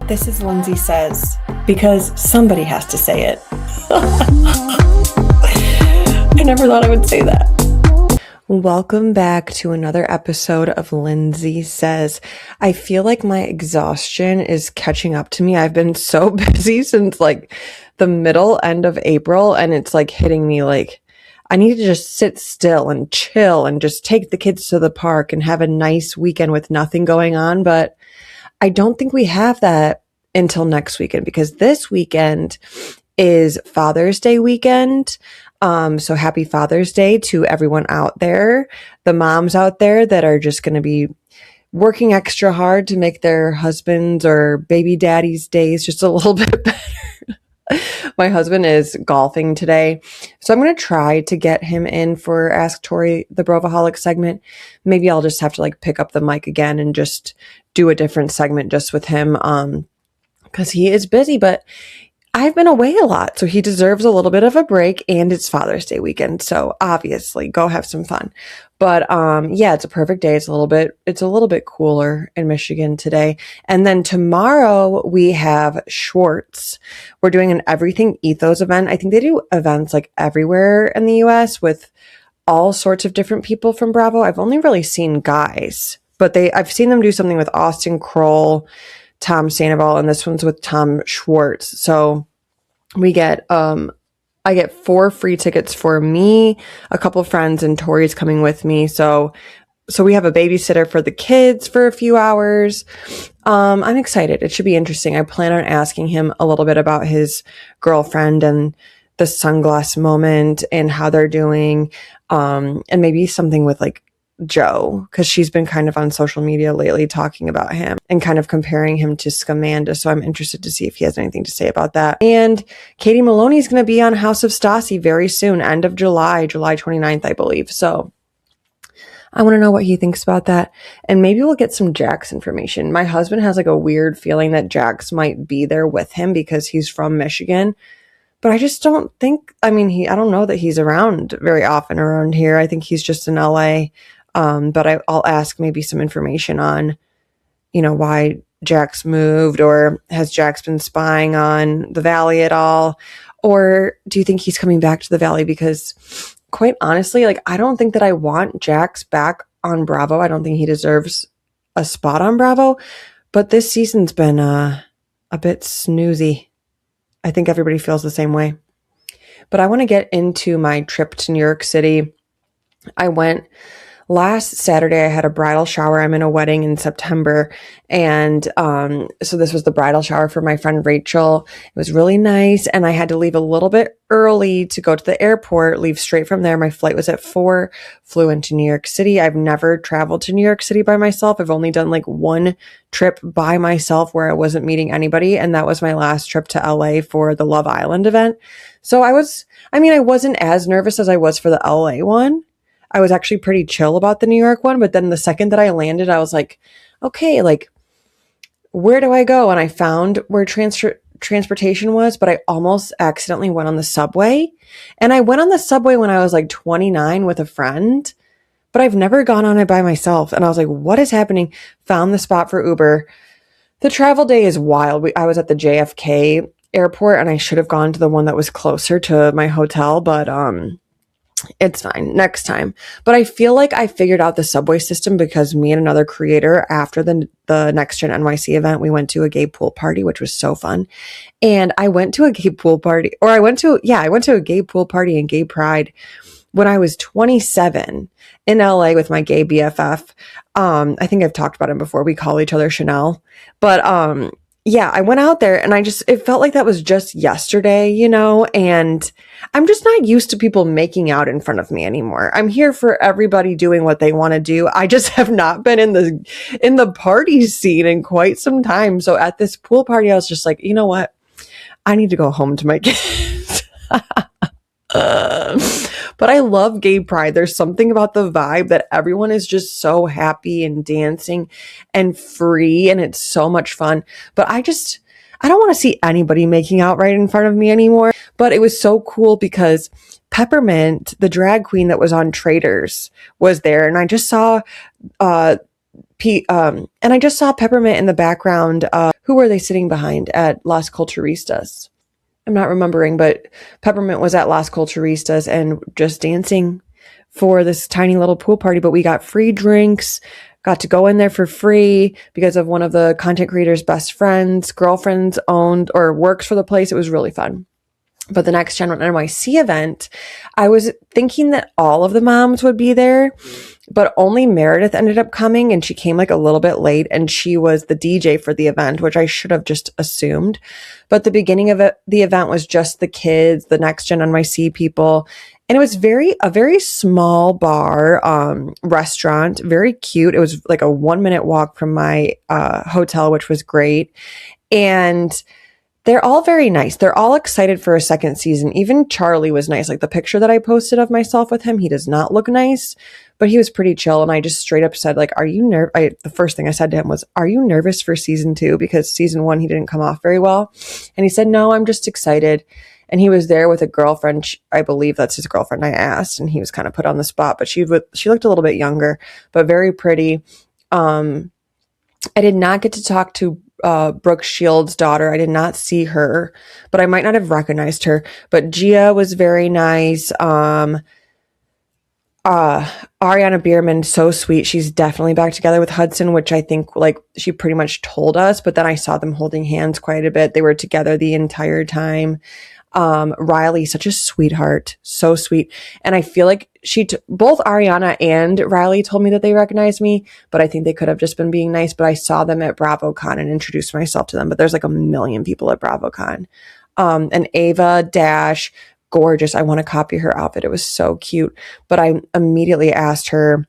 This is Lindsay Says, because somebody has to say it. I never thought I would say that. Welcome back to another episode of Lindsay Says. I feel like my exhaustion is catching up to me. I've been so busy since like the middle end of April, and it's like hitting me like I need to just sit still and chill and just take the kids to the park and have a nice weekend with nothing going on. But I don't think we have that until next weekend, because this weekend is Father's Day weekend. So happy Father's Day to everyone out there, the moms out there that are just going to be working extra hard to make their husbands or baby daddies' days just a little bit better. My husband is golfing today, so I'm going to try to get him in for Ask Tori, the Bravoholic segment. Maybe I'll just have to like pick up the mic again and just do a different segment just with him, because he is busy, but I've been away a lot, so he deserves a little bit of a break, and it's Father's Day weekend, so obviously go have some fun. But yeah, it's a perfect day. It's a little bit cooler in Michigan today. And then tomorrow we have Schwartz. We're doing an Everything Ethos event. I think they do events like everywhere in the US with all sorts of different people from Bravo. I've only really seen guys, but I've seen them do something with Austin Kroll, Tom Sandoval, and this one's with Tom Schwartz. So we get I get 4 free tickets for me, a couple friends, and Tori's coming with me. So we have a babysitter for the kids for a few hours. I'm excited. It should be interesting. I plan on asking him a little bit about his girlfriend and the sunglass moment and how they're doing. And maybe something with like Joe, because she's been kind of on social media lately talking about him and kind of comparing him to Scamanda. So I'm interested to see if he has anything to say about that. And Katie Maloney is going to be on House of Stassi very soon, end of July 29th, I believe. So I want to know what he thinks about that. And maybe we'll get some Jax information. My husband has like a weird feeling that Jax might be there with him because he's from Michigan. But I just don't think, I don't know that he's around very often around here. I think he's just in LA. But I'll ask maybe some information on, why Jax moved, or has Jax been spying on the Valley at all? Or do you think he's coming back to the Valley? Because quite honestly, like, I don't think that I want Jax back on Bravo. I don't think he deserves a spot on Bravo, but this season's been, a bit snoozy. I think everybody feels the same way, but I want to get into my trip to New York City. I went last Saturday. I had a bridal shower. I'm in a wedding in September. And so this was the bridal shower for my friend Rachel. It was really nice. And I had to leave a little bit early to go to the airport, leave straight from there. My flight was at 4, flew into New York City. I've never traveled to New York City by myself. I've only done like one trip by myself where I wasn't meeting anybody. And that was my last trip to LA for the Love Island event. So I wasn't as nervous as I was for the LA one. I was actually pretty chill about the New York one, but then the second that I landed, I was like, okay, like, where do I go? And I found where transportation was, but I almost accidentally went on the subway. And I went on the subway when I was like 29 with a friend, but I've never gone on it by myself. And I was like, what is happening? Found the spot for Uber. The travel day is wild. I was at the JFK airport, and I should have gone to the one that was closer to my hotel, but it's fine next time. But I feel like I figured out the subway system because me and another creator, after the Next Gen NYC event, we went to a gay pool party, which was so fun. And I went to a gay pool party, I went to a gay pool party and gay pride when I was 27 in LA with my gay BFF. I think I've talked about him before. We call each other Chanel. But yeah, I went out there and it felt like that was just yesterday, and I'm just not used to people making out in front of me anymore. I'm here for everybody doing what they want to do. I just have not been in the party scene in quite some time. So at this pool party, I was just like, you know what? I need to go home to my kids. But I love gay pride. There's something about the vibe that everyone is just so happy and dancing and free, and it's so much fun. But I don't want to see anybody making out right in front of me anymore. But it was so cool because Peppermint, the drag queen that was on Traitors, was there, and I just saw And I just saw Peppermint in the background. Who were they sitting behind at Las Culturistas? I'm not remembering, but Peppermint was at Las Culturistas and just dancing for this tiny little pool party. But we got free drinks, got to go in there for free because of one of the content creators' best friends, girlfriends owned or works for the place. It was really fun. But the next Gen NYC event, I was thinking that all of the moms would be there, but only Meredith ended up coming, and she came like a little bit late, and she was the DJ for the event, which I should have just assumed. But the beginning of the event was just the kids, the next Gen NYC people, and it was a very small bar, restaurant, very cute. It was like a 1-minute walk from my hotel, which was great. And they're all very nice. They're all excited for a second season. Even Charlie was nice. Like the picture that I posted of myself with him, he does not look nice, but he was pretty chill. And I just straight up said, like, are you nervous? The first thing I said to him was, are you nervous for season 2? Because season 1, he didn't come off very well. And he said, no, I'm just excited. And he was there with a girlfriend. I believe that's his girlfriend. I asked, and he was kind of put on the spot, but she looked a little bit younger, but very pretty. I did not get to talk to Brooke Shields' daughter. I did not see her, but I might not have recognized her. But Gia was very nice. Ariana Bierman, so sweet. She's definitely back together with Hudson, which I think like she pretty much told us, but then I saw them holding hands quite a bit. They were together the entire time. Riley, such a sweetheart, so sweet. And I feel like both Ariana and Riley told me that they recognized me, but I think they could have just been being nice. But I saw them at BravoCon and introduced myself to them, but there's like a million people at BravoCon. And Ava Dash, gorgeous. I want to copy her outfit. It was so cute. But I immediately asked her,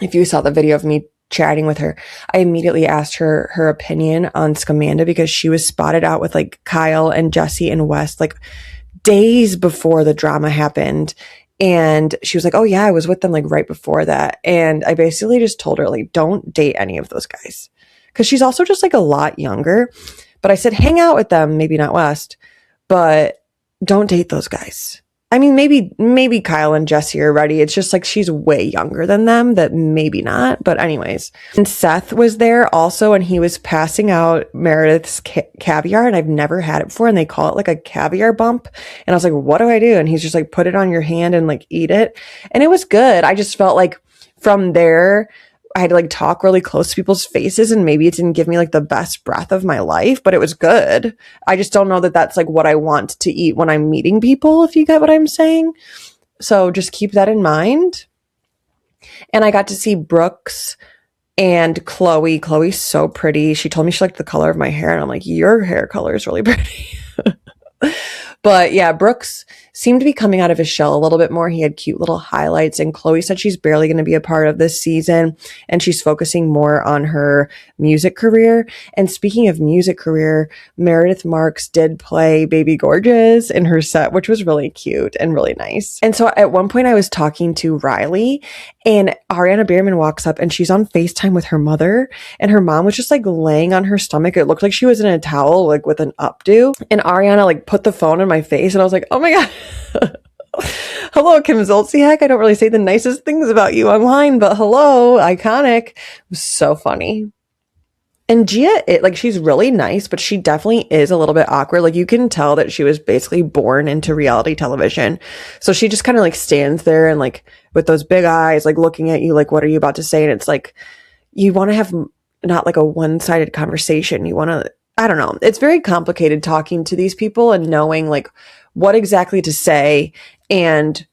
if you saw the video of me chatting with her, I immediately asked her opinion on Scamanda because she was spotted out with like Kyle and Jesse and West like days before the drama happened. And she was like, oh yeah, I was with them like right before that. And I basically just told her like, don't date any of those guys. Cause she's also just like a lot younger. But I said, hang out with them, maybe not West, but don't date those guys. I mean, maybe Kyle and Jesse are ready. It's just like she's way younger than them, that maybe not. But anyways, and Seth was there also, and he was passing out Meredith's caviar, and I've never had it before, and they call it like a caviar bump. And I was like, what do I do? And he's just like, put it on your hand and like eat it. And it was good. I just felt like from there, I had to like talk really close to people's faces, and maybe it didn't give me like the best breath of my life, but it was good. I just don't know that that's like what I want to eat when I'm meeting people, if you get what I'm saying. So just keep that in mind. And I got to see Brooks and Chloe. Chloe's so pretty. She told me she liked the color of my hair, and I'm like, your hair color is really pretty. But yeah, Brooks seemed to be coming out of his shell a little bit more. He had cute little highlights, and Chloe said she's barely going to be a part of this season, and she's focusing more on her music career. And speaking of music career, Meredith Marks did play Baby Gorgeous in her set, which was really cute and really nice. And so at one point I was talking to Riley, and Ariana Bierman walks up, and she's on FaceTime with her mother, and her mom was just like laying on her stomach. It looked like she was in a towel, like with an updo. And Ariana like put the phone in my face, and I was like, oh my God. Hello, Kim Zolciak. I don't really say the nicest things about you online, but hello, iconic. It was so funny. And Gia, she's really nice, but she definitely is a little bit awkward. Like you can tell that she was basically born into reality television. So she just kind of like stands there and like with those big eyes, like looking at you, like, what are you about to say? And it's like, you want to have not like a one-sided conversation. You want to, I don't know. It's very complicated talking to these people and knowing like what exactly to say. And,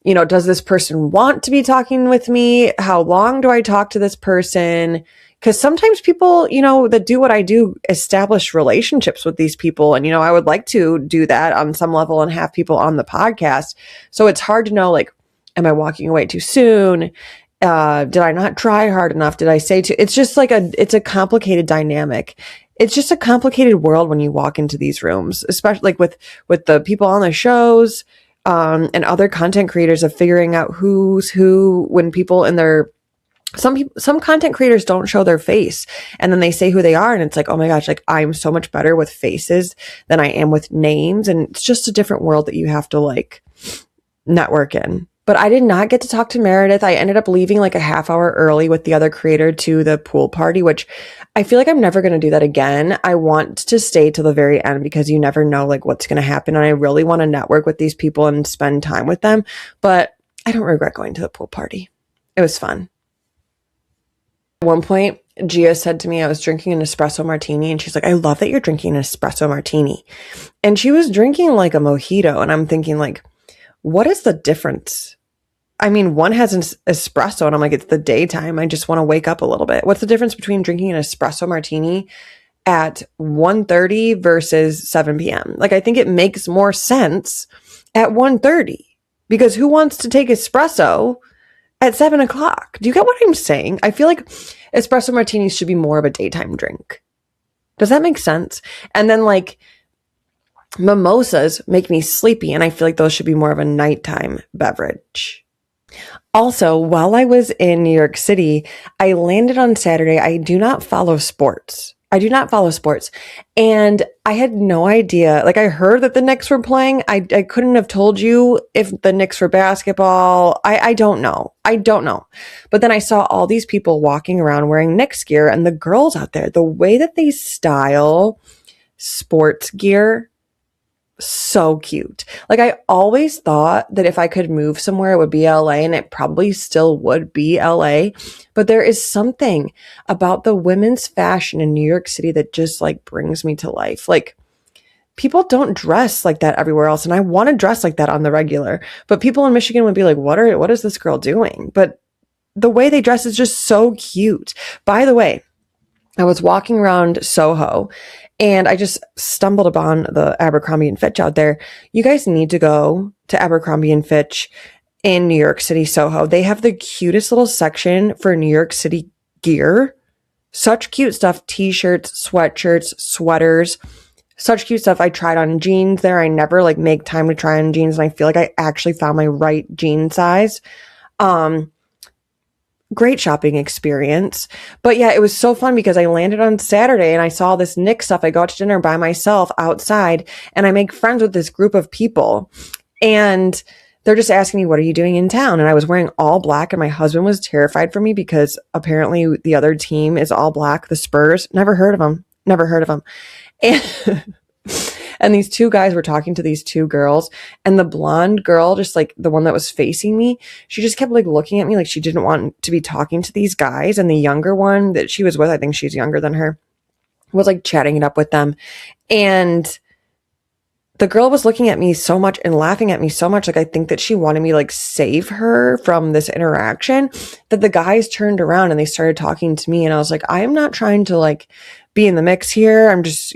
you know, does this person want to be talking with me? How long do I talk to this person? Because sometimes people, you know, that do what I do establish relationships with these people. And, you know, I would like to do that on some level and have people on the podcast. So it's hard to know, like, am I walking away too soon? Did I not try hard enough? Did I say too? It's just like it's a complicated dynamic. It's just a complicated world when you walk into these rooms, especially like with the people on the shows, and other content creators of figuring out who's who when people in their, some content creators don't show their face and then they say who they are. And it's like, oh my gosh, like I'm so much better with faces than I am with names. And it's just a different world that you have to like network in. But I did not get to talk to Meredith. I ended up leaving like a half hour early with the other creator to the pool party, which I feel like I'm never going to do that again. I want to stay till the very end because you never know like what's going to happen. And I really want to network with these people and spend time with them. But I don't regret going to the pool party. It was fun. At one point, Gia said to me, I was drinking an espresso martini, and she's like, I love that you're drinking an espresso martini. And she was drinking like a mojito. And I'm thinking like, what is the difference? I mean, one has an espresso and I'm like, it's the daytime. I just want to wake up a little bit. What's the difference between drinking an espresso martini at 1:30 versus 7 p.m.? Like, I think it makes more sense at 1:30 because who wants to take espresso at 7 o'clock? Do you get what I'm saying? I feel like espresso martinis should be more of a daytime drink. Does that make sense? And then like, mimosas make me sleepy, and I feel like those should be more of a nighttime beverage. Also, while I was in New York City, I landed on Saturday. I do not follow sports. And I had no idea. Like, I heard that the Knicks were playing. I couldn't have told you if the Knicks were basketball. I don't know. But then I saw all these people walking around wearing Knicks gear, and the girls out there, the way that they style sports gear, so cute. Like, I always thought that if I could move somewhere, it would be LA, and it probably still would be LA. But there is something about the women's fashion in New York City that just like brings me to life. Like, people don't dress like that everywhere else. And I want to dress like that on the regular, but people in Michigan would be like, what is this girl doing? But the way they dress is just so cute. By the way, I was walking around Soho and I just stumbled upon the Abercrombie and Fitch out there. You guys need to go to Abercrombie and Fitch in New York City, Soho. They have the cutest little section for New York City gear. Such cute stuff. T-shirts, sweatshirts, sweaters. Such cute stuff. I tried on jeans there. I never like make time to try on jeans, and I feel like I actually found my right jean size. Great shopping experience. But yeah, it was so fun because I landed on Saturday and I saw this Knicks stuff. I go out to dinner by myself outside and I make friends with this group of people. And they're just asking me, what are you doing in town? And I was wearing all black, and my husband was terrified for me because apparently the other team is all black, the Spurs. Never heard of them. And and these two guys were talking to these two girls, and the blonde girl, just like the one that was facing me, she just kept like looking at me like she didn't want to be talking to these guys. And the younger one that she was with, I think she's younger than her, was like chatting it up with them. And the girl was looking at me so much and laughing at me so much, like I think that she wanted me to like save her from this interaction, that the guys turned around and they started talking to me. And I was like, I am not trying to like be in the mix here. I'm just,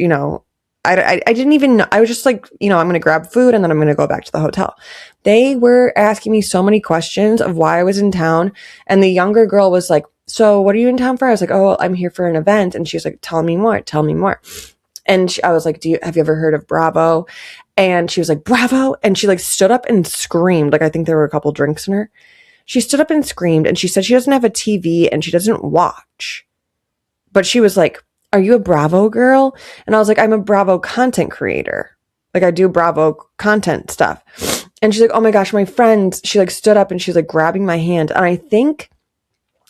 I didn't even know. I was just like, I'm going to grab food and then I'm going to go back to the hotel. They were asking me so many questions of why I was in town. And the younger girl was like, so what are you in town for? I was like, oh, I'm here for an event. And she was like, tell me more. And I was like, have you ever heard of Bravo? And she was like, Bravo. And she like stood up and screamed. Like, I think there were a couple drinks in her. She stood up and screamed, and she said she doesn't have a TV and she doesn't watch. But she was like, are you a Bravo girl? And I was like, I'm a Bravo content creator. Like, I do Bravo content stuff. And she's like, oh my gosh, my friends. She like stood up and she's like grabbing my hand. And I think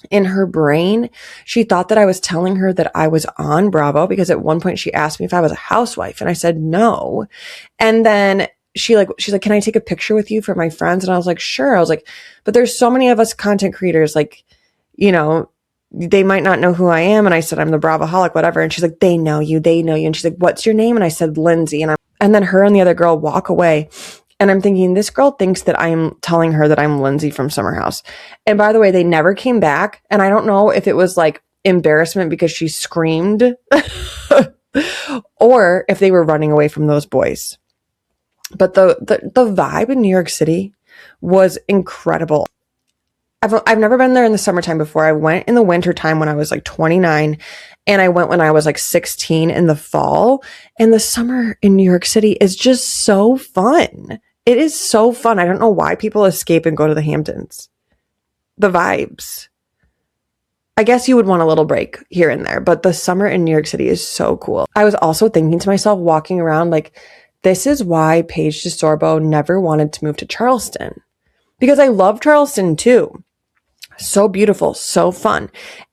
in her brain, she thought that I was telling her that I was on Bravo, because at one point she asked me if I was a housewife, and I said no. And then she's like, can I take a picture with you for my friends? And I was like, sure. I was like, but there's so many of us content creators, like, they might not know who I am. And I said, I'm the Bravoholic, whatever. And she's like, they know you. And she's like, what's your name? And I said, Lindsay. And then her and the other girl walk away. And I'm thinking, this girl thinks that I'm telling her that I'm Lindsay from Summer House. And by the way, they never came back. And I don't know if it was like embarrassment because she screamed or if they were running away from those boys. But the vibe in New York City was incredible. I've never been there in the summertime before. I went in the wintertime when I was like 29, and I went when I was like 16 in the fall. And the summer in New York City is just so fun. It is so fun. I don't know why people escape and go to the Hamptons. The vibes. I guess you would want a little break here and there, but the summer in New York City is so cool. I was also thinking to myself, walking around, like, this is why Paige DeSorbo never wanted to move to Charleston. Because I love Charleston too. So beautiful, so fun.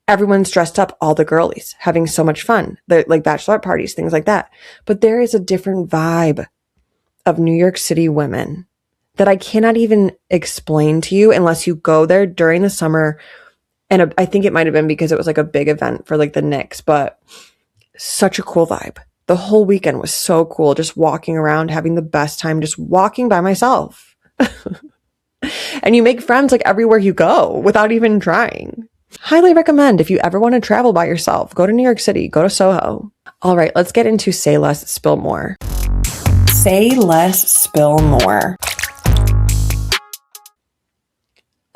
Everyone's dressed up, all the girlies, having so much fun. They're like bachelorette parties, things like that. But there is a different vibe of New York City women that I cannot even explain to you unless you go there during the summer. And I think it might have been because it was like a big event for like the Knicks, but such a cool vibe. The whole weekend was so cool. Just walking around, having the best time, just walking by myself. And you make friends like everywhere you go without even trying. Highly recommend if you ever want to travel by yourself, go to New York City, go to Soho. All right, let's get into Say Less, Spill More. Say less, spill more.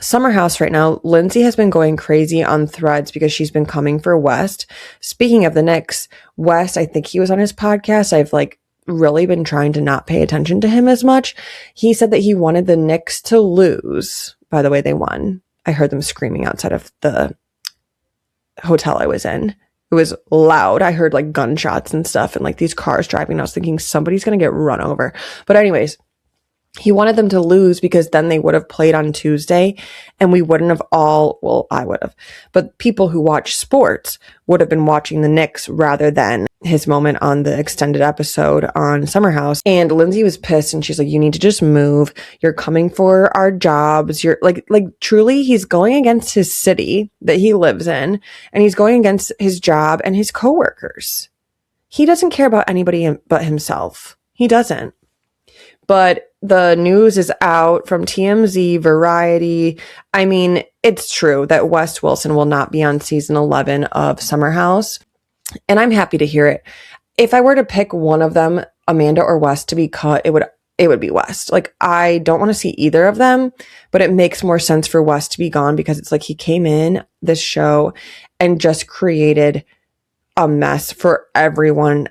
Summer House right now, Lindsay has been going crazy on Threads because she's been coming for West. Speaking of the Knicks, West, I think he was on his podcast. I've like really been trying to not pay attention to him as much. He said that he wanted the Knicks to lose. By the way, they won. I heard them screaming outside of the hotel I was in. It was loud. I heard like gunshots and stuff and like these cars driving. I was thinking somebody's going to get run over. But anyways, he wanted them to lose because then they would have played on Tuesday and we wouldn't have well, I would have, but people who watch sports would have been watching the Knicks rather than his moment on the extended episode on Summer House. And Lindsay was pissed and she's like, you need to just move. You're coming for our jobs. You're like truly he's going against his city that he lives in and he's going against his job and his coworkers. He doesn't care about anybody but himself. He doesn't. But the news is out from TMZ, Variety. I mean, it's true that Wes Wilson will not be on season 11 of Summer House. And I'm happy to hear it. If I were to pick one of them, Amanda or Wes, to be cut, it would be Wes. Like, I don't want to see either of them, but it makes more sense for Wes to be gone because it's like he came in this show and just created a mess for everyone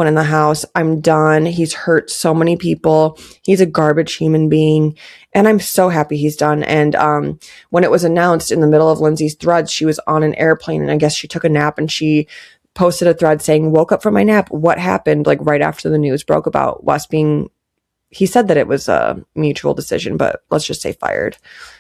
in the house. I'm done. He's hurt so many people. He's a garbage human being. And I'm so happy he's done. And when it was announced in the middle of Lindsay's threads, she was on an airplane and I guess she took a nap and she posted a thread saying, woke up from my nap. What happened? Like right after the news broke about Wes being, he said that it was a mutual decision, but let's just say fired.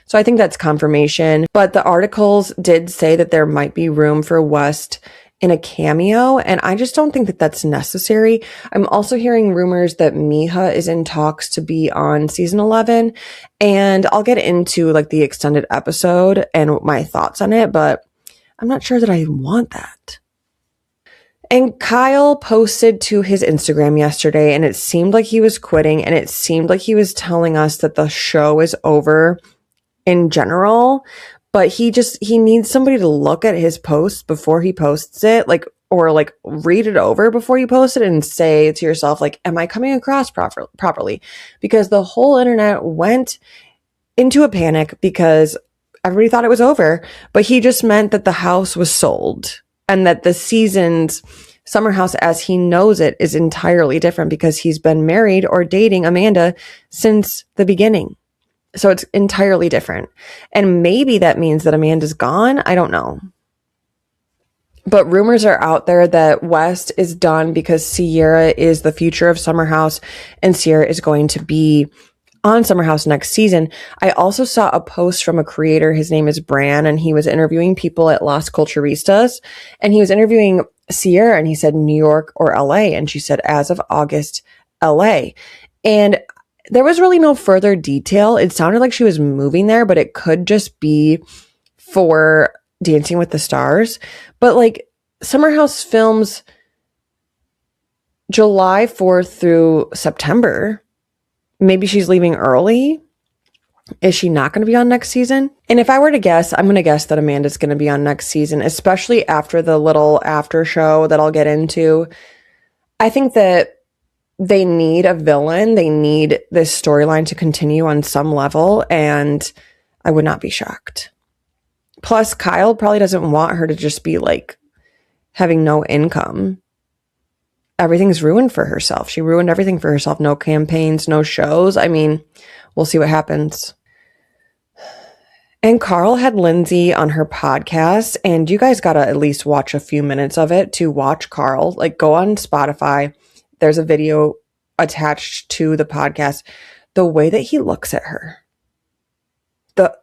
So I think that's confirmation. But the articles did say that there might be room for West in a cameo, and I just don't think that that's necessary. I'm also hearing rumors that Miha is in talks to be on season 11, and I'll get into like the extended episode and my thoughts on it, but I'm not sure that I want that. And Kyle posted to his Instagram yesterday, and it seemed like he was quitting, and it seemed like he was telling us that the show is over in general. But he needs somebody to look at his post before he posts it, like, or like read it over before you post it and say to yourself, like, am I coming across properly? Because the whole internet went into a panic because everybody thought it was over, but he just meant that the house was sold and that the season's Summer House as he knows it is entirely different because he's been married or dating Amanda since the beginning. So it's entirely different. And maybe that means that Amanda's gone. I don't know. But rumors are out there that West is done because Sierra is the future of Summer House and Sierra is going to be on Summer House next season. I also saw a post from a creator. His name is Bran, and he was interviewing people at Las Culturistas. And he was interviewing Sierra, and he said New York or LA. And she said, as of August, LA. And there was really no further detail. It sounded like she was moving there, but it could just be for Dancing with the Stars. But like Summer House films July 4th through September. Maybe she's leaving early. Is she not going to be on next season? And if I were to guess, I'm going to guess that Amanda's going to be on next season, especially after the little after show that I'll get into. I think that they need a villain. They need this storyline to continue on some level, and I would not be shocked. Plus, Kyle probably doesn't want her to just be like having no income. Everything's ruined for herself. She ruined everything for herself. No campaigns, no shows. I mean, we'll see what happens. And Carl had Lindsay on her podcast, and you guys got to at least watch a few minutes of it to watch Carl. Like, go on Spotify. There's a video attached to the podcast. The way that he looks at her.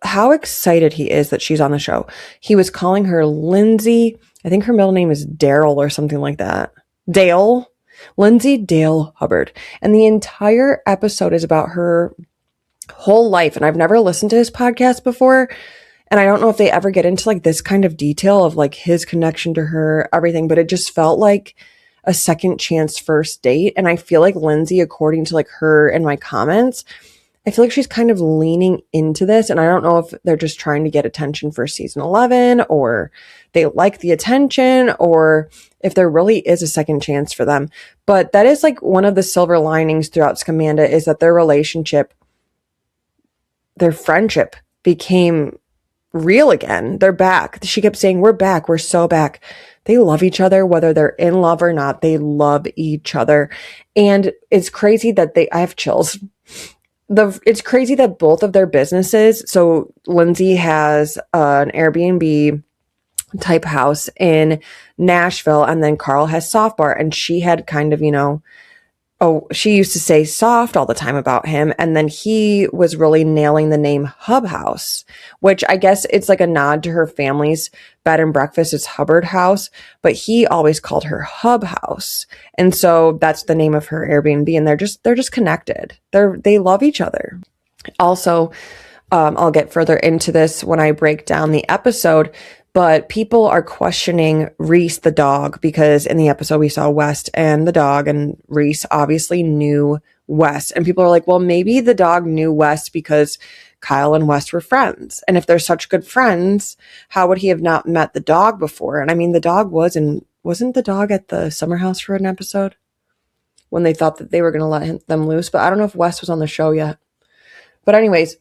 how excited he is that she's on the show. He was calling her Lindsay. I think her middle name is Daryl or something like that. Dale. Lindsay Dale Hubbard. And the entire episode is about her whole life. And I've never listened to his podcast before. And I don't know if they ever get into like this kind of detail of like his connection to her, everything, but it just felt like a second chance first date. And I feel like Lindsay, according to like her and my comments, I feel like she's kind of leaning into this. And I don't know if they're just trying to get attention for season 11 or they like the attention or if there really is a second chance for them. But that is like one of the silver linings throughout Scamanda is that their relationship, their friendship became real again. They're back. She kept saying, we're back. We're so back. They love each other, whether they're in love or not. They love each other. And it's crazy that I have chills. It's crazy that both of their businesses, so Lindsay has an Airbnb type house in Nashville, and then Carl has Soft Bar, and she had kind of, she used to say soft all the time about him, and then he was really nailing the name Hub House, which I guess it's like a nod to her family's bed and breakfast. It's Hubbard House, but he always called her Hub House, and so that's the name of her Airbnb. And they're just connected. They love each other. Also, I'll get further into this when I break down the episode. But people are questioning Reese the dog because in the episode we saw West and the dog, and Reese obviously knew West. And people are like, well, maybe the dog knew West because Kyle and West were friends. And if they're such good friends, how would he have not met the dog before? And I mean, the dog wasn't the dog at the summer house for an episode when they thought that they were going to let them loose? But I don't know if West was on the show yet. But anyways,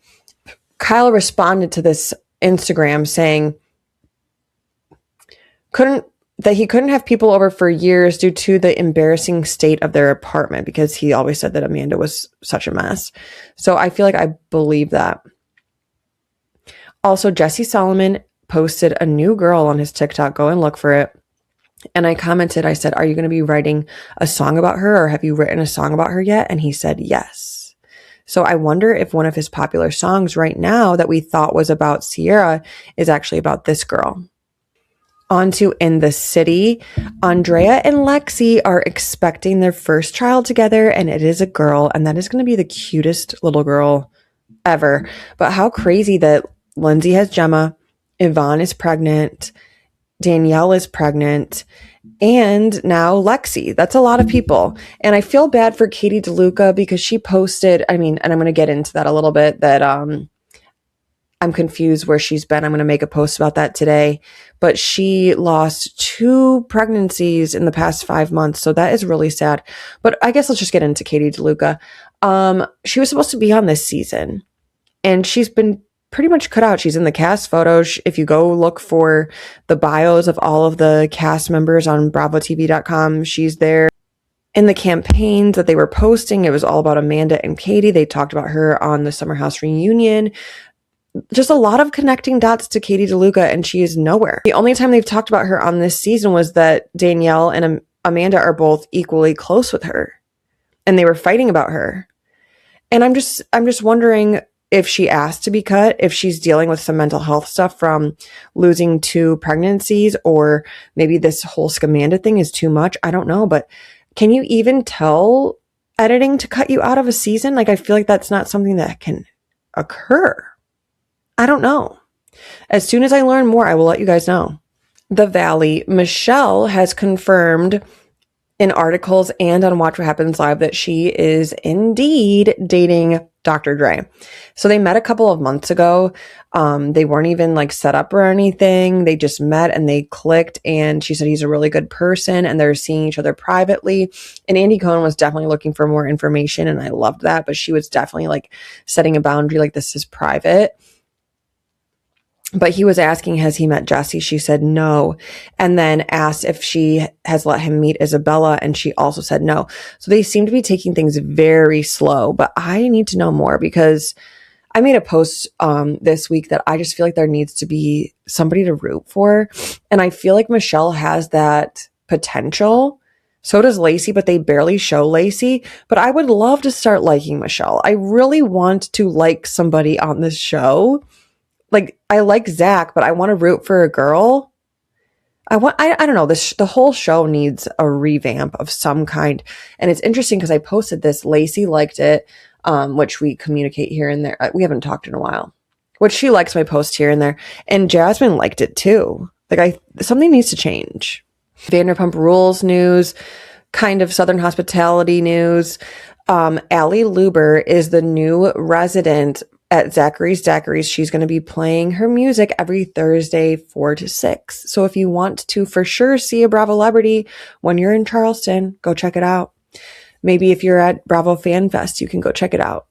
Kyle responded to this Instagram saying, he couldn't have people over for years due to the embarrassing state of their apartment, because he always said that Amanda was such a mess. So I feel like I believe that. Also, Jesse Solomon posted a new girl on his TikTok. Go and look for it. And I commented, I said, are you going to be writing a song about her, or have you written a song about her yet? And he said, yes. So I wonder if one of his popular songs right now that we thought was about Sierra is actually about this girl. On to In the City. Andrea and Lexi are expecting their first child together, and it is a girl, and that is going to be the cutest little girl ever. But how crazy that Lindsay has Gemma, Yvonne is pregnant, Danielle is pregnant, and now Lexi. That's a lot of people. And I feel bad for Katie DeLuca because she posted, and I'm going to get into that a little bit, that I'm confused where she's been. I'm going to make a post about that today. But she lost 2 pregnancies in the past 5 months. So that is really sad. But I guess let's just get into Katie DeLuca. She was supposed to be on this season, and she's been pretty much cut out. She's in the cast photos. If you go look for the bios of all of the cast members on BravoTV.com, she's there. In the campaigns that they were posting, it was all about Amanda and Katie. They talked about her on the Summer House reunion. Just a lot of connecting dots to Katie DeLuca, and she is nowhere. The only time they've talked about her on this season was that Danielle and Amanda are both equally close with her, and they were fighting about her. And I'm just wondering if she asked to be cut, if she's dealing with some mental health stuff from losing 2 pregnancies, or maybe this whole Scamanda thing is too much. I don't know, but can you even tell editing to cut you out of a season? Like, I feel like that's not something that can occur. I don't know. As soon as I learn more, I will let you guys know. The Valley. Michelle has confirmed in articles and on Watch What Happens Live that she is indeed dating Dr. Dre. So they met a couple of months ago. They weren't even like set up or anything. They just met and they clicked, and she said he's a really good person, and they're seeing each other privately. And Andy Cohen was definitely looking for more information, and I loved that, but she was definitely like setting a boundary, like, this is private. But he was asking, has he met Jesse? She said no. And then asked if she has let him meet Isabella, and she also said no. So they seem to be taking things very slow, but I need to know more, because I made a post this week that I just feel like there needs to be somebody to root for. And I feel like Michelle has that potential, So does Lacey, but they barely show Lacey. But I would love to start liking Michelle. I really want to like somebody on this show. Like, I like Zach, but I want to root for a girl. I don't know. The whole show needs a revamp of some kind. And it's interesting because I posted this. Lacey liked it, which we communicate here and there. We haven't talked in a while. Which she likes my post here and there. And Jasmine liked it too. Like, something needs to change. Vanderpump Rules news, kind of Southern Hospitality news. Allie Luber is the new resident at Zachary's Daiquiris. She's going to be playing her music every Thursday, 4 to 6. So if you want to for sure see a Bravo celebrity when you're in Charleston, go check it out. Maybe if you're at Bravo Fan Fest, you can go check it out.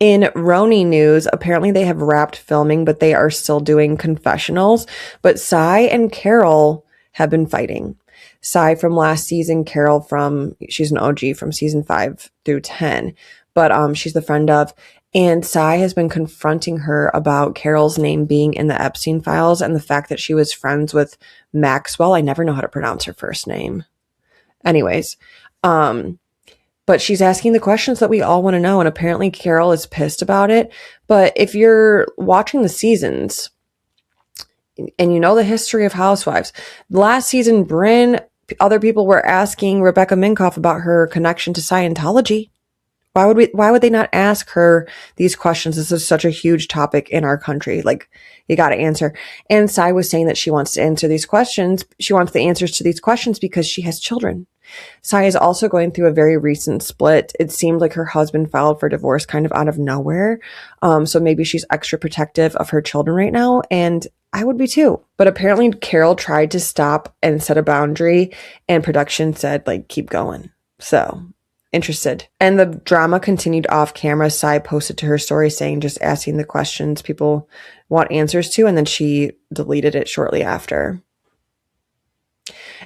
In RHONI news, apparently they have wrapped filming, but they are still doing confessionals. But Sai and Carol have been fighting. Sai from last season, Carol she's an OG from season 5 through 10. But she's the friend of. And Sai has been confronting her about Carol's name being in the Epstein files and the fact that she was friends with Maxwell. I never know how to pronounce her first name. Anyways, but she's asking the questions that we all want to know. And apparently Carol is pissed about it. But if you're watching the seasons and you know the history of Housewives, last season, Brynn, other people were asking Rebecca Minkoff about her connection to Scientology. Why would they not ask her these questions? This is such a huge topic in our country. Like, you got to answer. And Sai was saying that she wants to answer these questions. She wants the answers to these questions because she has children. Sai is also going through a very recent split. It seemed like her husband filed for divorce kind of out of nowhere. So maybe she's extra protective of her children right now. And I would be too. But apparently Carol tried to stop and set a boundary, and production said, like, keep going. So interested. And the drama continued off camera. Sai posted to her story saying, just asking the questions people want answers to. And then she deleted it shortly after.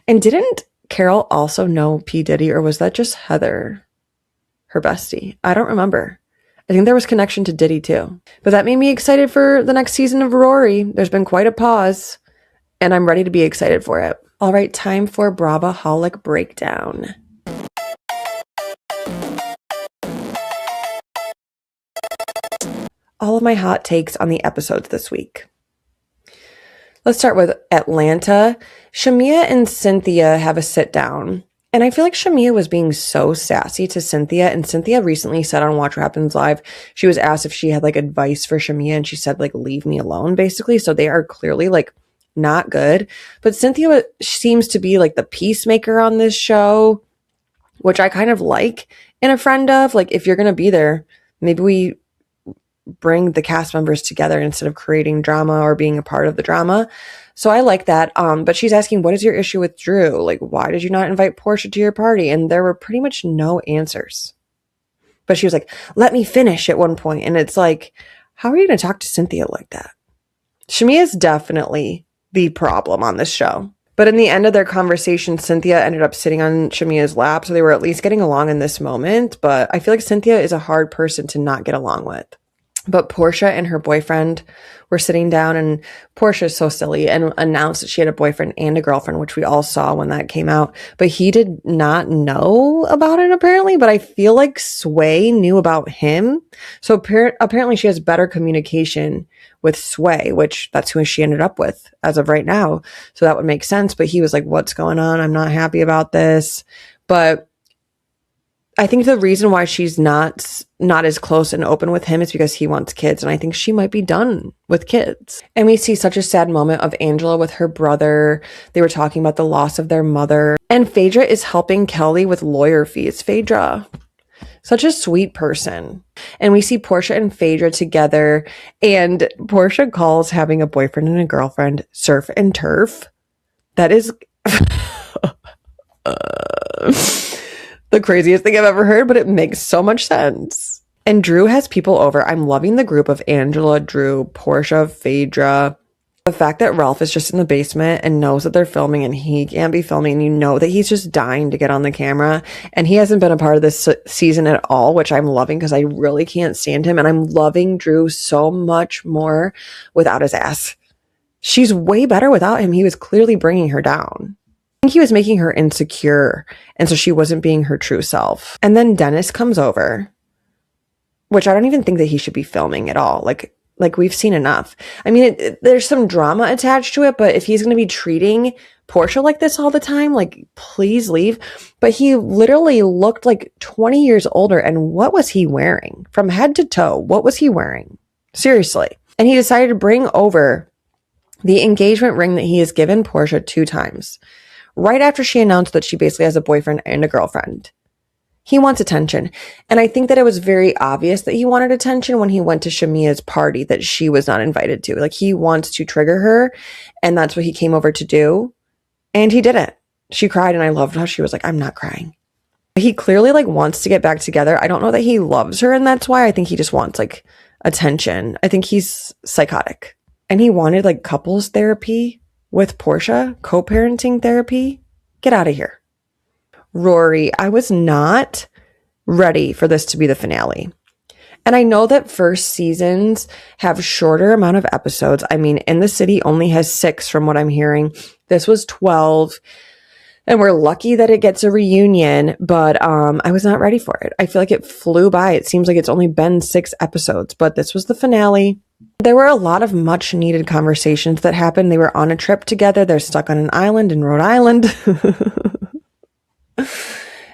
And didn't Carol also know P. Diddy, or was that just Heather, her bestie? I don't remember. I think there was connection to Diddy too. But that made me excited for the next season of RHORI. There's been quite a pause, and I'm ready to be excited for it. All right, time for Bravoholic Breakdown. All of my hot takes on the episodes this week. Let's start with Atlanta. Shamia and Cynthia have a sit down. And I feel like Shamia was being so sassy to Cynthia. And Cynthia recently said on Watch What Happens Live, she was asked if she had like advice for Shamia. And she said, like, leave me alone, basically. So they are clearly like not good. But Cynthia seems to be like the peacemaker on this show, which I kind of like and a friend of. Like, if you're going to be there, maybe we bring the cast members together instead of creating drama or being a part of the drama. So I like that. But she's asking, what is your issue with Drew? Like, why did you not invite Portia to your party? And there were pretty much no answers. But she was like, let me finish at one point. And it's like, how are you going to talk to Cynthia like that? Shamia is definitely the problem on this show. But in the end of their conversation, Cynthia ended up sitting on Shamia's lap. So they were at least getting along in this moment. But I feel like Cynthia is a hard person to not get along with. But Portia and her boyfriend were sitting down, and Portia is so silly and announced that she had a boyfriend and a girlfriend, which we all saw when that came out. But he did not know about it, apparently. But I feel like Sway knew about him. So apparently she has better communication with Sway, which that's who she ended up with as of right now. So that would make sense. But he was like, what's going on? I'm not happy about this. But I think the reason why she's not as close and open with him is because he wants kids. And I think she might be done with kids. And we see such a sad moment of Angela with her brother. They were talking about the loss of their mother. And Phaedra is helping Kelly with lawyer fees. Phaedra, such a sweet person. And we see Portia and Phaedra together. And Portia calls having a boyfriend and a girlfriend surf and turf. That is the craziest thing I've ever heard, but it makes so much sense. And Drew has people over. I'm loving the group of Angela, Drew, Portia, Phaedra. The fact that Ralph is just in the basement and knows that they're filming and he can't be filming, and you know that he's just dying to get on the camera. And he hasn't been a part of this season at all, which I'm loving because I really can't stand him. And I'm loving Drew so much more without his ass. She's way better without him. He was clearly bringing her down. think he was making her insecure, and so she wasn't being her true self. And then Dennis comes over, which I don't even think that he should be filming at all. Like we've seen enough. I mean, there's some drama attached to it, but if he's going to be treating Portia like this all the time, like, please leave. But he literally looked like 20 years older. And what was he wearing? From head to toe, what was he wearing? Seriously. And he decided to bring over the engagement ring that he has given Portia 2 times, right after she announced that she basically has a boyfriend and a girlfriend. He wants attention. And I think that it was very obvious that he wanted attention when he went to Shamia's party that she was not invited to. Like, he wants to trigger her, and that's what he came over to do. And he did it. She cried, and I loved how she was like, I'm not crying. He clearly like wants to get back together. I don't know that he loves her, and that's why. I think he just wants like attention. I think he's psychotic. And he wanted like couples therapy with Portia, co-parenting therapy. Get out of here. RHORI, I was not ready for this to be the finale. And I know that first seasons have shorter amount of episodes. I mean, In the City only has 6 from what I'm hearing. This was 12. And we're lucky that it gets a reunion, but I was not ready for it. I feel like it flew by. It seems like it's only been 6 episodes, but this was the finale. There were a lot of much needed conversations that happened. They were on a trip together. They're stuck on an island in Rhode Island.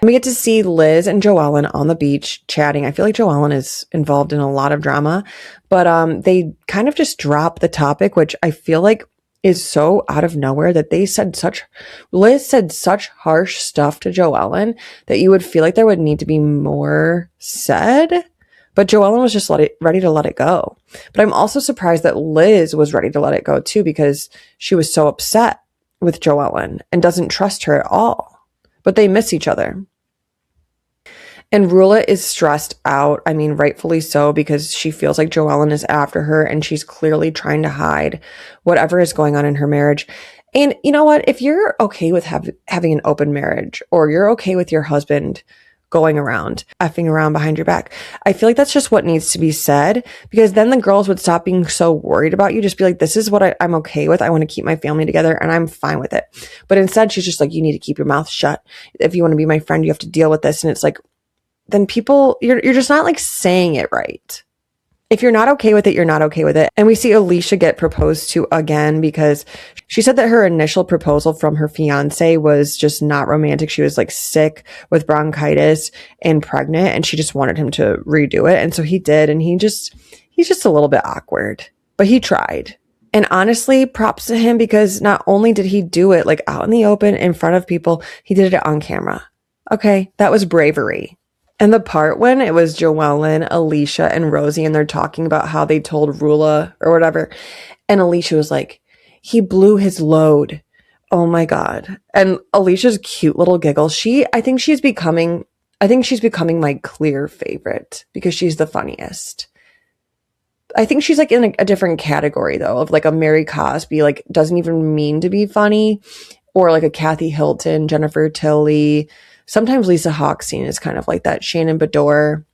We get to see Liz and Joellen on the beach chatting. I feel like Joellen is involved in a lot of drama, but they kind of just drop the topic, which I feel like is so out of nowhere that Liz said such harsh stuff to Joellen that you would feel like there would need to be more said. But Joellen was just ready to let it go. But I'm also surprised that Liz was ready to let it go too, because she was so upset with Joellen and doesn't trust her at all. But they miss each other. And Rulla is stressed out. I mean, rightfully so, because she feels like Joellen is after her and she's clearly trying to hide whatever is going on in her marriage. And you know what? If you're okay with having an open marriage, or you're okay with your husband going around, effing around behind your back, I feel like that's just what needs to be said, because then the girls would stop being so worried about you. Just be like, this is what I'm okay with. I want to keep my family together and I'm fine with it. But instead, she's just like, you need to keep your mouth shut. If you want to be my friend, you have to deal with this. And it's like, then people, you're just not like saying it right. If you're not okay with it, you're not okay with it. And we see Alicia get proposed to again, because she said that her initial proposal from her fiance was just not romantic. She was like sick with bronchitis and pregnant, and she just wanted him to redo it. And so he did. And he's just a little bit awkward, but he tried. And honestly, props to him, because not only did he do it like out in the open in front of people, he did it on camera. Okay. That was bravery. And the part when it was Joellen, Alicia, and Rosie, and they're talking about how they told Rulla or whatever, and Alicia was like, he blew his load. Oh my God. And Alicia's cute little giggle. I think she's becoming my clear favorite, because she's the funniest. I think she's like in a different category though, of like a Mary Cosby, like doesn't even mean to be funny, or like a Kathy Hilton, Jennifer Tilly. Sometimes Lisa Hochstein is kind of like that. Shannon Bedore.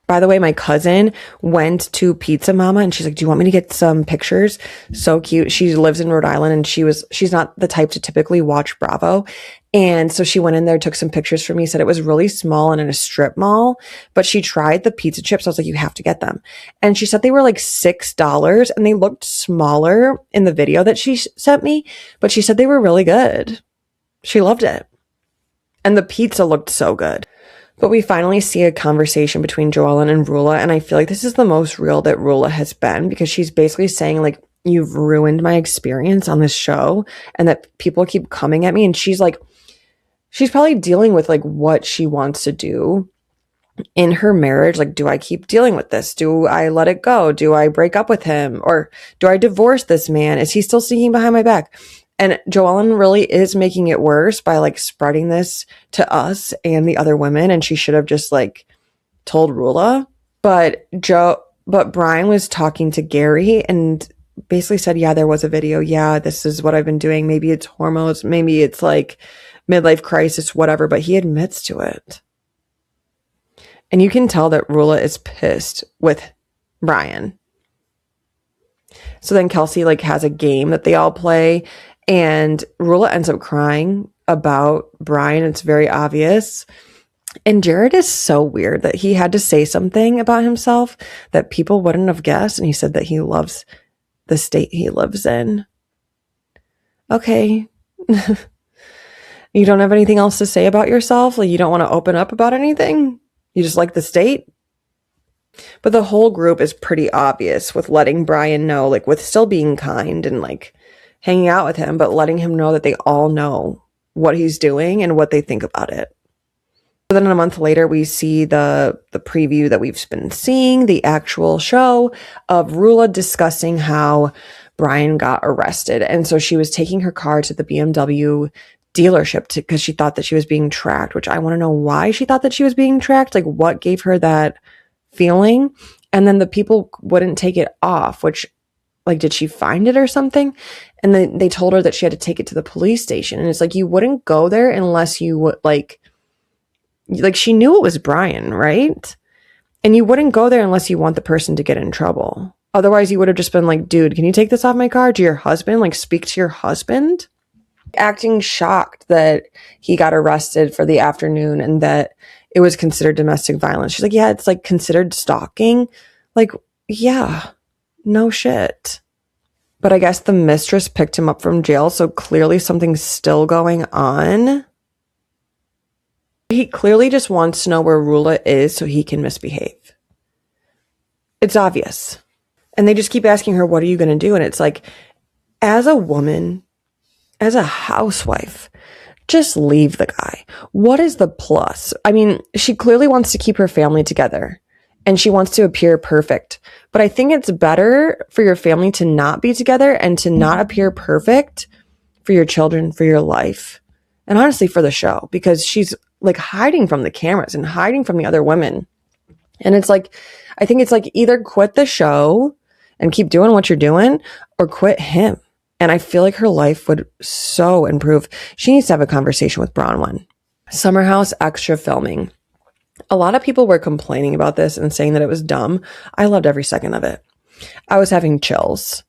By the way, my cousin went to Pizza Mama and she's like, do you want me to get some pictures? So cute. She lives in Rhode Island and she's not the type to typically watch Bravo. And so she went in there, took some pictures for me, said it was really small and in a strip mall, but she tried the pizza chips. I was like, you have to get them. And she said they were like $6 and they looked smaller in the video that she sent me, but she said they were really good. She loved it. And the pizza looked so good. But we finally see a conversation between Joellen and Rulla. And I feel like this is the most real that Rulla has been, because she's basically saying like, you've ruined my experience on this show, and that people keep coming at me. And she's like, she's probably dealing with like what she wants to do in her marriage. Like, do I keep dealing with this? Do I let it go? Do I break up with him? Or do I divorce this man? Is he still sneaking behind my back? And Joellen really is making it worse by like spreading this to us and the other women. And she should have just like told Rulla. But Brian was talking to Gary and basically said, yeah, there was a video. Yeah, this is what I've been doing. Maybe it's hormones. Maybe it's like midlife crisis, whatever. But he admits to it. And you can tell that Rulla is pissed with Brian. So then Kelsey like has a game that they all play, And Rulla ends up crying about Brian. It's very obvious. And Jared is so weird that he had to say something about himself that people wouldn't have guessed. And he said that he loves the state he lives in. Okay. You don't have anything else to say about yourself? Like, you don't want to open up about anything? You just like the state? But the whole group is pretty obvious with letting Brian know, like, with still being kind and like hanging out with him, but letting him know that they all know what he's doing and what they think about it. So then a month later, we see the preview that we've been seeing, the actual show of Rulla discussing how Brian got arrested. And so she was taking her car to the BMW dealership because she thought that she was being tracked, which I want to know why she thought that she was being tracked. Like, what gave her that feeling? And then the people wouldn't take it off, which, like, did she find it or something? And then they told her that she had to take it to the police station. And it's like, you wouldn't go there unless you would, like she knew it was Brian, right? And you wouldn't go there unless you want the person to get in trouble. Otherwise, you would have just been like, dude, can you take this off my car? To your husband? Like, speak to your husband? Acting shocked that he got arrested for the afternoon and that it was considered domestic violence. She's like, yeah, it's like considered stalking. Like, yeah, no shit. But I guess the mistress picked him up from jail, so clearly something's still going on. He clearly just wants to know where Rulla is so he can misbehave. It's obvious. And they just keep asking her, what are you going to do? And it's like, as a woman, as a housewife, just leave the guy. What is the plus? I mean, she clearly wants to keep her family together and she wants to appear perfect. But I think it's better for your family to not be together and to not appear perfect for your children, for your life, and honestly for the show, because she's like hiding from the cameras and hiding from the other women. And it's like, I think it's like either quit the show and keep doing what you're doing or quit him. And I feel like her life would so improve. She needs to have a conversation with Bronwyn. Summer House extra filming. A lot of people were complaining about this and saying that it was dumb. I loved every second of it. I was having chills.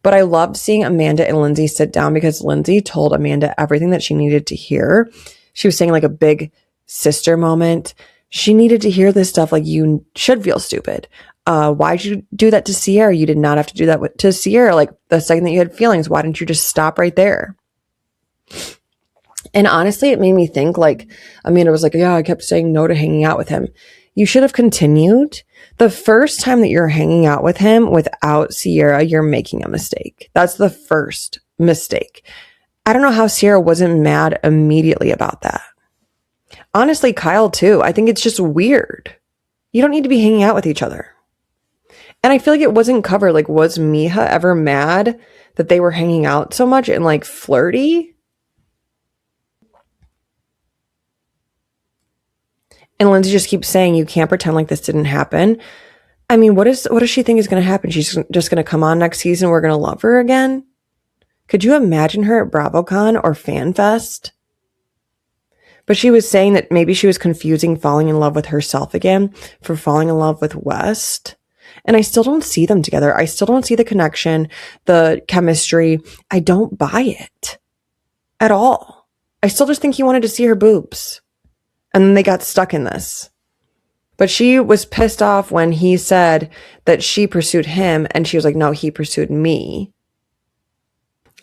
But I loved seeing Amanda and Lindsay sit down because Lindsay told Amanda everything that she needed to hear. She was saying like a big sister moment. She needed to hear this stuff, like, you should feel stupid. Why'd you do that to Sierra? You did not have to do that to Sierra. Like, the second that you had feelings, why didn't you just stop right there? And honestly, it made me think, like, Amanda was like, yeah, I kept saying no to hanging out with him. You should have continued. The first time that you're hanging out with him without Sierra, you're making a mistake. That's the first mistake. I don't know how Sierra wasn't mad immediately about that. Honestly, Kyle too. I think it's just weird. You don't need to be hanging out with each other. And I feel like it wasn't covered. Like, was Miha ever mad that they were hanging out so much and like flirty? And Lindsay just keeps saying, you can't pretend like this didn't happen. I mean, what does she think is going to happen? She's just going to come on next season. We're going to love her again. Could you imagine her at BravoCon or FanFest? But she was saying that maybe she was confusing falling in love with herself again for falling in love with West. And I still don't see them together. I still don't see the connection, the chemistry. I don't buy it at all. I still just think he wanted to see her boobs. And then they got stuck in this. But she was pissed off when he said that she pursued him. And she was like, no, he pursued me.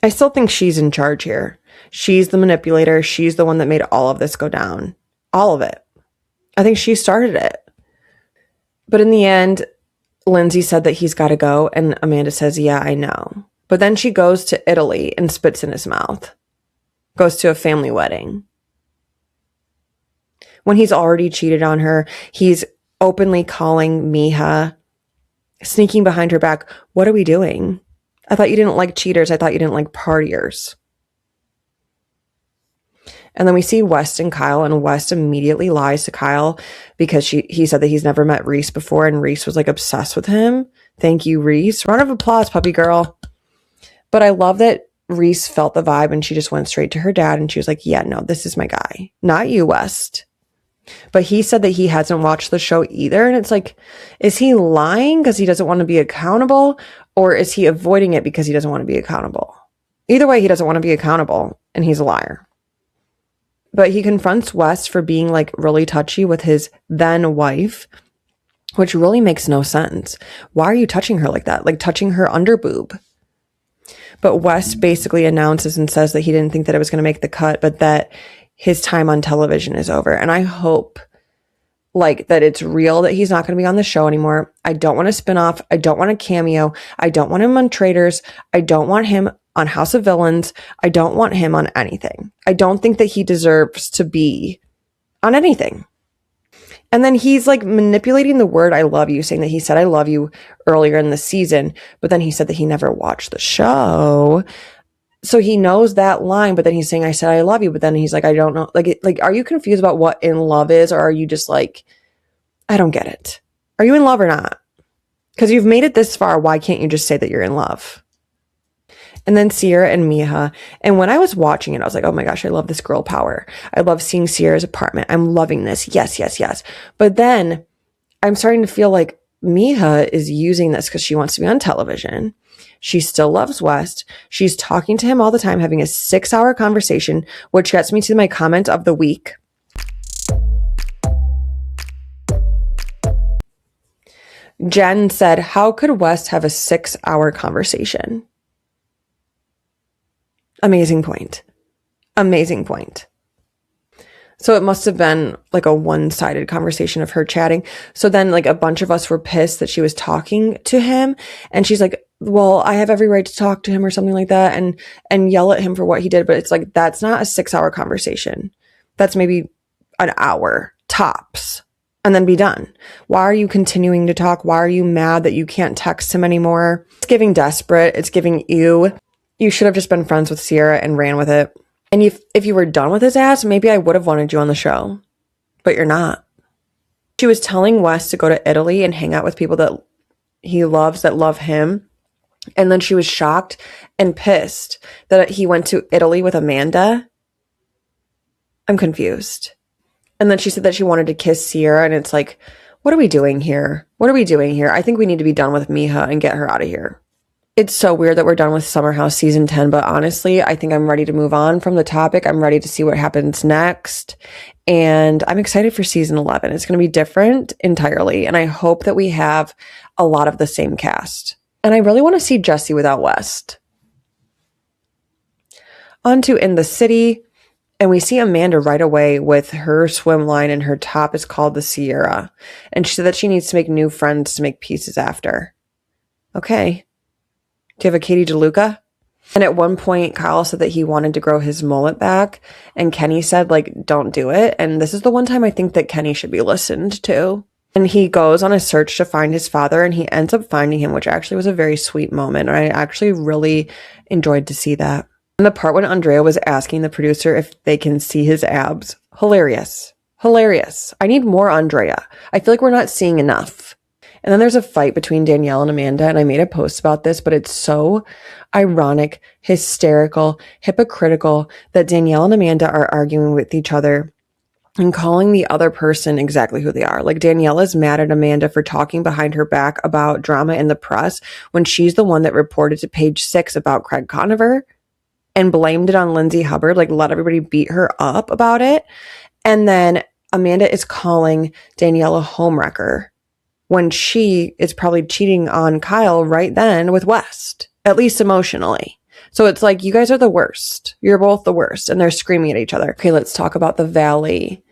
I still think she's in charge here. She's the manipulator. She's the one that made all of this go down. All of it. I think she started it. But in the end, Lindsay said that he's got to go. And Amanda says, yeah, I know. But then she goes to Italy and spits in his mouth. Goes to a family wedding. When he's already cheated on her, he's openly calling Miha, sneaking behind her back. What are we doing? I thought you didn't like cheaters. I thought you didn't like partiers. And then we see West and Kyle, and West immediately lies to Kyle because he said that he's never met Reese before, and Reese was like obsessed with him. Thank you, Reese. Round of applause, puppy girl. But I love that Reese felt the vibe and she just went straight to her dad and she was like, yeah, no, this is my guy. Not you, West. But he said that he hasn't watched the show either. And it's like, is he lying because he doesn't want to be accountable? Or is he avoiding it because he doesn't want to be accountable? Either way, he doesn't want to be accountable, and he's a liar. But he confronts Wes for being like really touchy with his then wife, which really makes no sense. Why are you touching her like that? Like touching her underboob. But Wes basically announces and says that he didn't think that it was going to make the cut, but that his time on television is over. And I hope like that it's real that he's not going to be on the show anymore. I don't want a spinoff. I don't want a cameo. I don't want him on Traitors. I don't want him on House of Villains. I don't want him on anything. I don't think that he deserves to be on anything. And then he's like manipulating the word I love you, saying that he said I love you earlier in the season, but then he said that he never watched the show. So he knows that line, but then he's saying I said I love you, but then he's like I don't know. Like are you confused about what in love is, or are you just like I don't get it. Are you in love or not? Because you've made it this far, why can't you just say that you're in love? And then Sierra and Mija. And when I was watching it, I was like, oh my gosh, I love this girl power. I love seeing Sierra's apartment. I'm loving this. Yes, yes, yes. But then I'm starting to feel like Mija is using this because she wants to be on television. She still loves West. She's talking to him all the time, having a 6-hour conversation, which gets me to my comment of the week. Jen said, how could West have a 6-hour conversation? Amazing point. Amazing point. So it must have been like a one-sided conversation of her chatting. So then like a bunch of us were pissed that she was talking to him. And she's like, well, I have every right to talk to him or something like that and yell at him for what he did. But it's like, that's not a 6-hour conversation. That's maybe an hour tops and then be done. Why are you continuing to talk? Why are you mad that you can't text him anymore? It's giving desperate. It's giving you should have just been friends with Sierra and ran with it. And if you were done with his ass, maybe I would have wanted you on the show. But you're not. She was telling Wes to go to Italy and hang out with people that he loves, that love him. And then she was shocked and pissed that he went to Italy with Amanda. I'm confused. And then she said that she wanted to kiss Sierra. And it's like, what are we doing here? What are we doing here? I think we need to be done with Mija and get her out of here. It's so weird that we're done with Summer House season 10, but honestly, I think I'm ready to move on from the topic. I'm ready to see what happens next. And I'm excited for season 11. It's going to be different entirely. And I hope that we have a lot of the same cast. And I really want to see Jesse without West. On to In the City. And we see Amanda right away with her swim line, and her top is called the Sierra. And she said that she needs to make new friends to make pieces after. Okay. Do you have a Katie DeLuca? And at one point, Kyle said that he wanted to grow his mullet back. And Kenny said, like, don't do it. And this is the one time I think that Kenny should be listened to. And he goes on a search to find his father, and he ends up finding him, which actually was a very sweet moment. And I actually really enjoyed to see that. And the part when Andrea was asking the producer if they can see his abs. Hilarious. Hilarious. I need more Andrea. I feel like we're not seeing enough. And then there's a fight between Danielle and Amanda, and I made a post about this, but it's so ironic, hysterical, hypocritical that Danielle and Amanda are arguing with each other and calling the other person exactly who they are. Like, Danielle is mad at Amanda for talking behind her back about drama in the press when she's the one that reported to Page 6 about Craig Conover and blamed it on Lindsay Hubbard, like let everybody beat her up about it. And then Amanda is calling Danielle a homewrecker when she is probably cheating on Kyle right then with West, at least emotionally. So it's like, you guys are the worst. You're both the worst. And they're screaming at each other. Okay, let's talk about the Valley.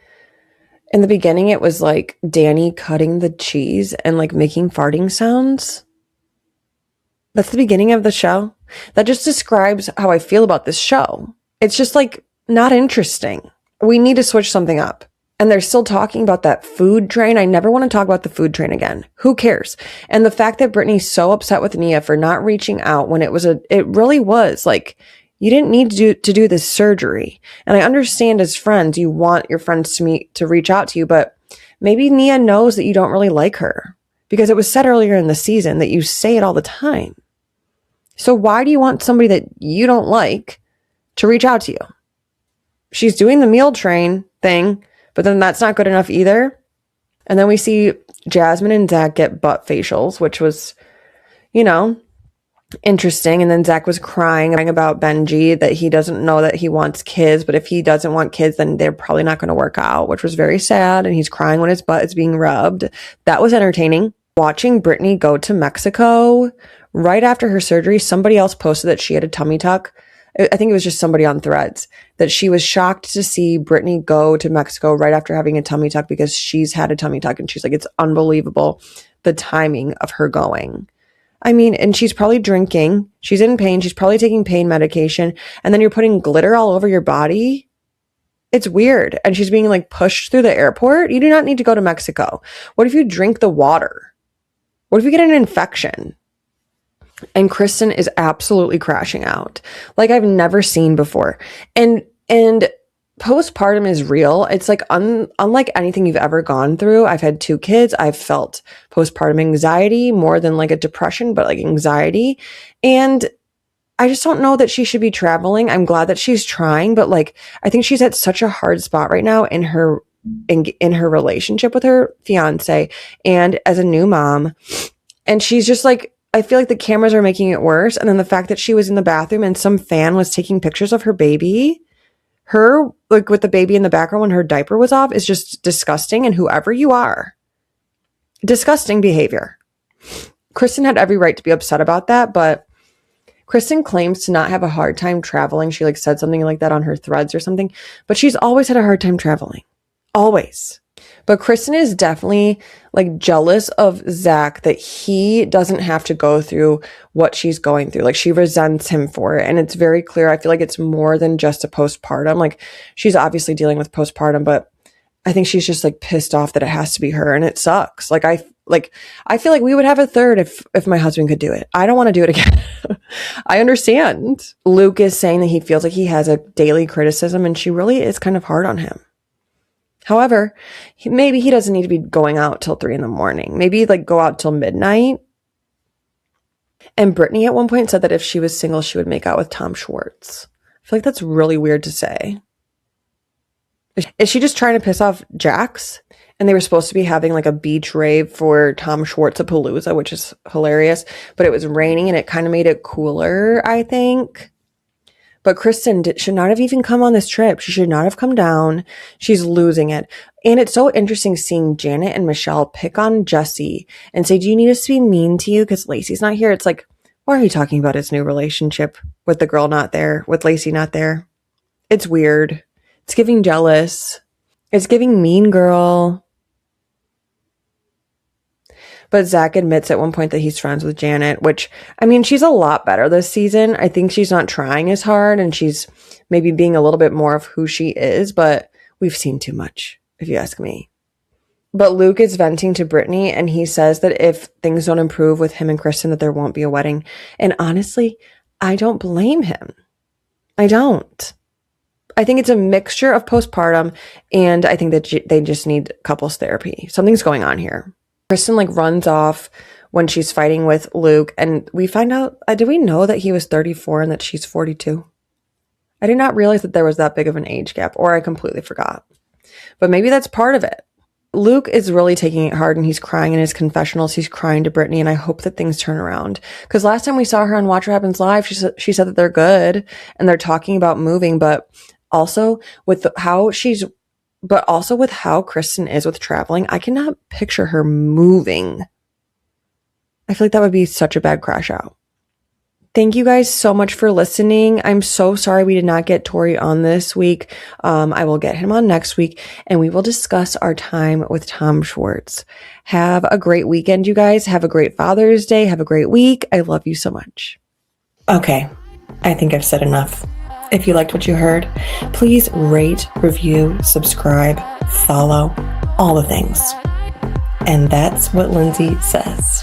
In the beginning, it was like Danny cutting the cheese and like making farting sounds. That's the beginning of the show. That just describes how I feel about this show. It's just like not interesting. We need to switch something up. And they're still talking about that food train. I never want to talk about the food train again. Who cares? And the fact that Brittany's so upset with Nia for not reaching out when it really was like, you didn't need to do this surgery. And I understand as friends, you want your friends to reach out to you, but maybe Nia knows that you don't really like her because it was said earlier in the season that you say it all the time. So why do you want somebody that you don't like to reach out to you? She's doing the meal train thing, but then that's not good enough either. And then we see Jasmine and Zach get butt facials, which was, interesting. And then Zach was crying about Benji, that he doesn't know that he wants kids, but if he doesn't want kids, then they're probably not going to work out, which was very sad. And he's crying when his butt is being rubbed. That was entertaining. Watching Brittany go to Mexico right after her surgery, somebody else posted that she had a tummy tuck. I think it was just somebody on Threads, that she was shocked to see Brittany go to Mexico right after having a tummy tuck, because she's had a tummy tuck, and she's like, it's unbelievable the timing of her going. I mean, and she's probably drinking, she's in pain, she's probably taking pain medication, and then you're putting glitter all over your body. It's weird. And she's being like pushed through the airport. You do not need to go to Mexico. What if you drink the water? What if you get an infection? And Kristen is absolutely crashing out like I've never seen before. And postpartum is real. It's like unlike anything you've ever gone through. I've had 2 kids. I've felt postpartum anxiety more than like a depression, but like anxiety. And I just don't know that she should be traveling. I'm glad that she's trying, but like, I think she's at such a hard spot right now in her relationship with her fiance and as a new mom. And she's just like, I feel like the cameras are making it worse. And then the fact that she was in the bathroom and some fan was taking pictures of her baby, her like with the baby in the background when her diaper was off, is just disgusting. And whoever you are, disgusting behavior. Kristen had every right to be upset about that, but Kristen claims to not have a hard time traveling. She like said something like that on her Threads or something, but she's always had a hard time traveling. Always. But Kristen is definitely like jealous of Zach that he doesn't have to go through what she's going through. Like she resents him for it. And it's very clear. I feel like it's more than just a postpartum. Like she's obviously dealing with postpartum, but I think she's just like pissed off that it has to be her, and it sucks. I feel like we would have a third if my husband could do it. I don't want to do it again. I understand. Luke is saying that he feels like he has a daily criticism, and she really is kind of hard on him. However, maybe he doesn't need to be going out till 3 a.m. Maybe like go out till midnight. And Brittany at one point said that if she was single, she would make out with Tom Schwartz. I feel like that's really weird to say. Is she just trying to piss off Jax? And they were supposed to be having like a beach rave for Tom Schwartz-a-palooza, which is hilarious. But it was raining and it kind of made it cooler, I think. But Kristen should not have even come on this trip. She should not have come down. She's losing it. And it's so interesting seeing Janet and Michelle pick on Jesse and say, do you need us to be mean to you because Lacey's not here? It's like, why are you talking about his new relationship with the girl not there, with Lacey not there? It's weird. It's giving jealous. It's giving mean girl. But Zach admits at one point that he's friends with Janet, which, I mean, she's a lot better this season. I think she's not trying as hard and she's maybe being a little bit more of who she is, but we've seen too much, if you ask me. But Luke is venting to Brittany and he says that if things don't improve with him and Kristen, that there won't be a wedding. And honestly, I don't blame him. I don't. I think it's a mixture of postpartum and I think that they just need couples therapy. Something's going on here. Kristen like runs off when she's fighting with Luke and we find out, did we know that he was 34 and that she's 42? I did not realize that there was that big of an age gap, or I completely forgot. But maybe that's part of it. Luke is really taking it hard and he's crying in his confessionals. He's crying to Brittany and I hope that things turn around. Because last time we saw her on Watch What Happens Live, she said that they're good and they're talking about moving, but also with how Kristen is with traveling, I cannot picture her moving. I feel like that would be such a bad crash out. Thank you guys so much for listening. I'm so sorry we did not get Tori on this week. I will get him on next week and we will discuss our time with Tom Schwartz. Have a great weekend, you guys. Have a great Father's Day. Have a great week. I love you so much. Okay, I think I've said enough. If you liked what you heard, please rate, review, subscribe, follow, all the things. And that's what Lindsay says.